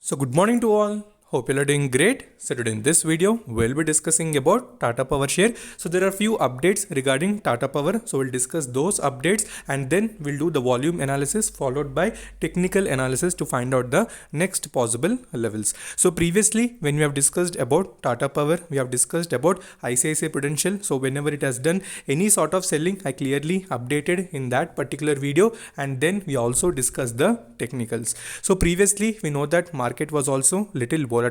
So good morning to all. Hope you are doing great. So today in this video, we'll be discussing about Tata Power share. So there are few updates regarding Tata Power. So we'll discuss those updates and then we'll do the volume analysis followed by technical analysis to find out the next possible levels. So previously, when we have discussed about Tata Power, we have discussed about ICICI Prudential. So whenever it has done any sort of selling, I clearly updated in that particular video, and then we also discussed the technicals. So previously, we know that market was also little volatile.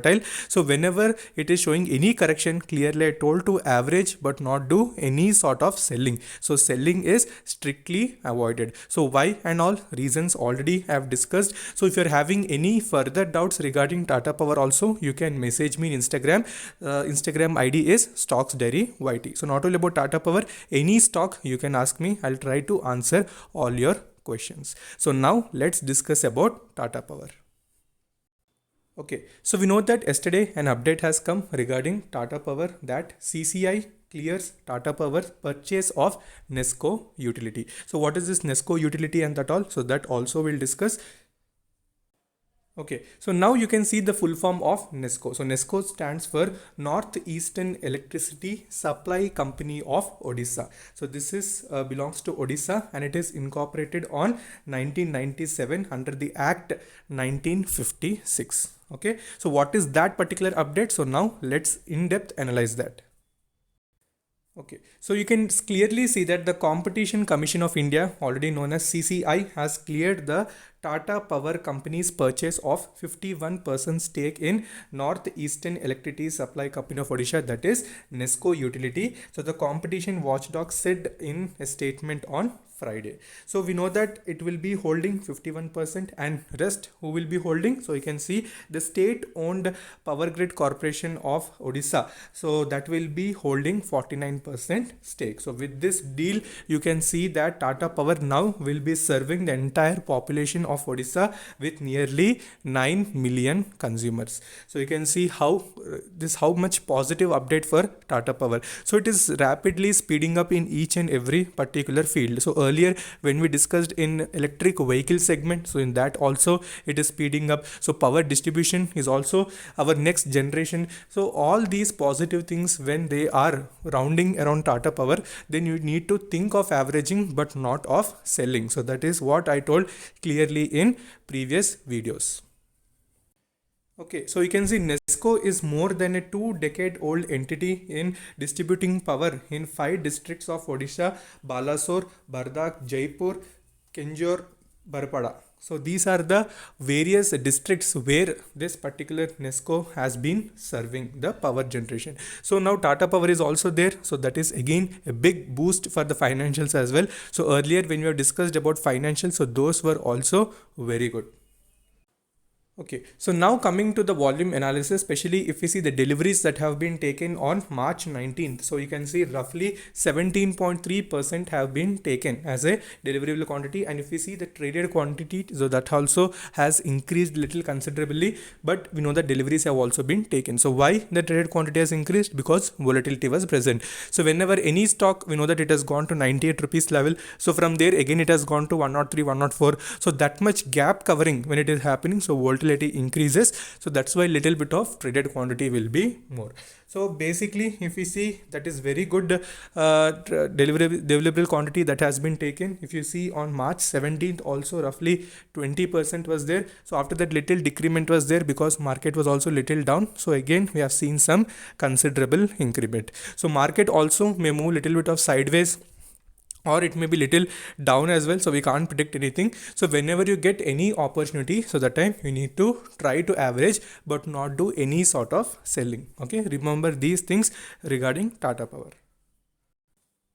So whenever it is showing any correction, clearly I told to average but not do any sort of selling. So selling is strictly avoided. So why and all reasons already I have discussed. So if you're having any further doubts regarding Tata Power also, you can message me in Instagram. Instagram ID is Stocks Diary YT. So not only about Tata Power, any stock you can ask me. I'll try to answer all your questions. So now let's discuss about Tata Power. Okay, so we know that yesterday an update has come regarding Tata Power that CCI clears Tata Power's purchase of Nesco utility. So what is this Nesco utility and that all? So that also we'll discuss. Okay, so now you can see the full form of Nesco. So Nesco stands for Northeastern Electricity Supply Company of Odisha. So this is belongs to Odisha and it is incorporated on 1997 under the Act 1956. Okay, so what is that particular update? So now let's in depth analyze that. Okay, so you can clearly see that the Competition Commission of India, already known as CCI, has cleared the Tata Power Company's purchase of 51% stake in Northeastern Electricity Supply Company of Odisha, that is Nesco Utility. So the competition watchdog said in a statement on Friday. So we know that it will be holding 51% and rest who will be holding. So you can see the state owned Power Grid Corporation of Odisha. So that will be holding 49% stake. So with this deal, you can see that Tata Power now will be serving the entire population of Odisha with nearly 9 million consumers. So you can see how much positive update for Tata Power. So it is rapidly speeding up in each and every particular field. So earlier when we discussed in electric vehicle segment, so in that also it is speeding up. So power distribution is also our next generation. So all these positive things, when they are rounding around Tata Power, then you need to think of averaging but not of selling. So that is what I told clearly in previous videos. Okay, so you can see Nesco is more than a 2-decade-old entity in distributing power in 5 districts of Odisha: Balasore, Bardak, Jaipur, Kenjore, Barpada. So these are the various districts where this particular Nesco has been serving the power generation. So now Tata Power is also there. So that is again a big boost for the financials as well. So earlier when we have discussed about financials, so those were also very good. Okay, so now coming to the volume analysis, especially if we see the deliveries that have been taken on March 19th. So you can see roughly 17.3% have been taken as a deliverable quantity. And if we see the traded quantity, so that also has increased little considerably, but we know that deliveries have also been taken. So why the traded quantity has increased? Because volatility was present. So whenever any stock, we know that it has gone to 98 rupees level. So from there again it has gone to 103, 104. So that much gap covering when it is happening. So volatility increases, so that's why little bit of traded quantity will be more. So basically if we see, that is very good deliverable quantity that has been taken. If you see on March 17th also roughly 20% was there. So after that little decrement was there because market was also little down. So again we have seen some considerable increment. So market also may move little bit of sideways, or it may be little down as well. So we can't predict anything. So whenever you get any opportunity, so that time you need to try to average but not do any sort of selling. Okay, remember these things regarding Tata Power.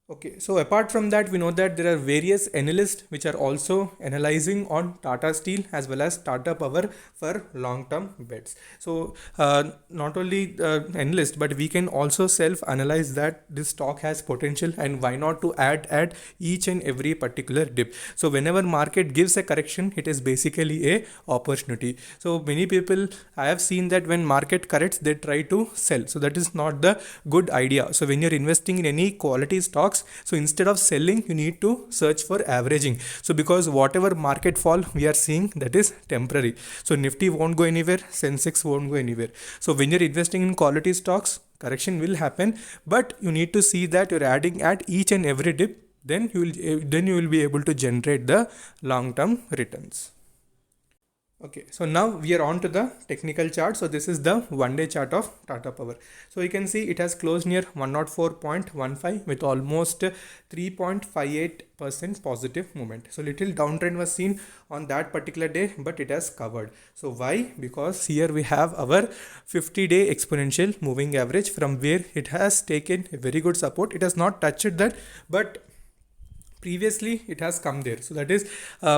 Okay, so apart from that, we know that there are various analysts which are also analyzing on Tata Steel as well as Tata Power for long-term bets. So not only analysts, but we can also self-analyze that this stock has potential and why not to add at each and every particular dip. So whenever market gives a correction, it is basically a opportunity. So many people, I have seen that when market corrects, they try to sell. So that is not the good idea. So when you're investing in any quality stocks, stocks. So instead of selling, you need to search for averaging. So because whatever market fall we are seeing, that is temporary. So Nifty won't go anywhere, Sensex won't go anywhere. So when you're investing in quality stocks, correction will happen, but you need to see that you're adding at each and every dip. Then you will be able to generate the long-term returns. Okay, so now we are on to the technical chart. So this is the 1-day chart of Tata Power. So you can see it has closed near 104.15 with almost 3.58% positive movement. So little downtrend was seen on that particular day, but it has covered. So why? Because here we have our 50-day exponential moving average, from where it has taken a very good support. It has not touched that, but previously it has come there. So that is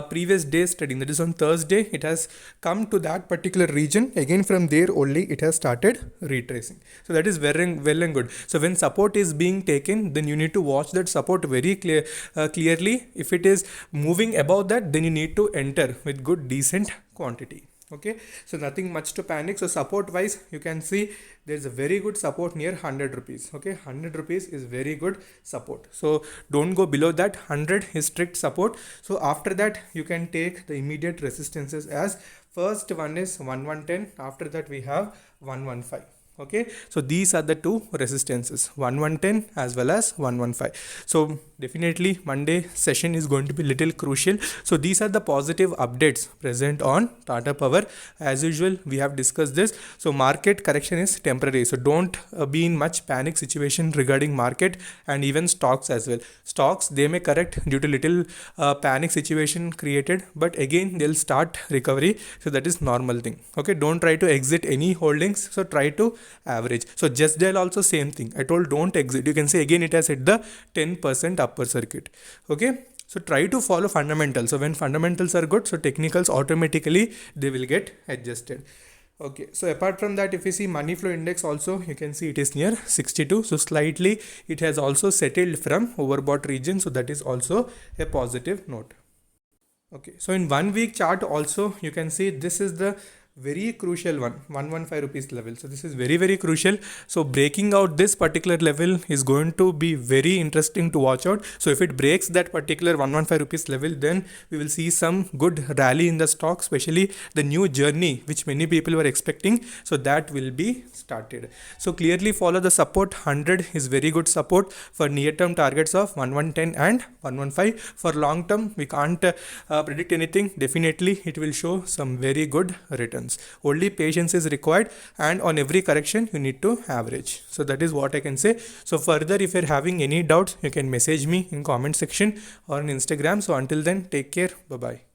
previous day's trading, that is on Thursday, it has come to that particular region. Again from there only it has started retracing. So that is very well and good. So when support is being taken, then you need to watch that support very clearly. If it is moving above that, then you need to enter with good decent quantity. Okay, so nothing much to panic. So support wise, you can see there's a very good support near 100 rupees. Okay, 100 rupees is very good support. So don't go below that. 100 is strict support. So after that, you can take the immediate resistances as first one is 1110. After that we have 115. Okay, so these are the two resistances, 1110 as well as 115. So definitely Monday session is going to be little crucial. So these are the positive updates present on Tata Power. As usual, we have discussed this. So market correction is temporary. So don't be in much panic situation regarding market and even stocks as well. Stocks, they may correct due to little panic situation created, but again they'll start recovery. So that is normal thing. Okay, don't try to exit any holdings. So try to average. So Just Dial also same thing. I told don't exit. You can see again it has hit the 10% upper circuit. Okay. So try to follow fundamentals. So when fundamentals are good, so technicals automatically they will get adjusted. Okay, so apart from that, if you see money flow index also, you can see it is near 62. So slightly it has also settled from overbought region. So that is also a positive note. Okay, so in 1 week chart also, you can see this is the very crucial one, 115 rupees level. So this is very crucial. So breaking out this particular level is going to be very interesting to watch out. So if it breaks that particular 115 rupees level, then we will see some good rally in the stock, especially the new journey which many people were expecting. So that will be started. So clearly follow the support. 100 is very good support for near term targets of 1110 and 115. For long term, we can't predict anything. Definitely it will show some very good returns. Only patience is required, and on every correction you need to average. So that is what I can say. So further, if you're having any doubts, you can message me in comment section or on Instagram. So until then, take care. Bye bye.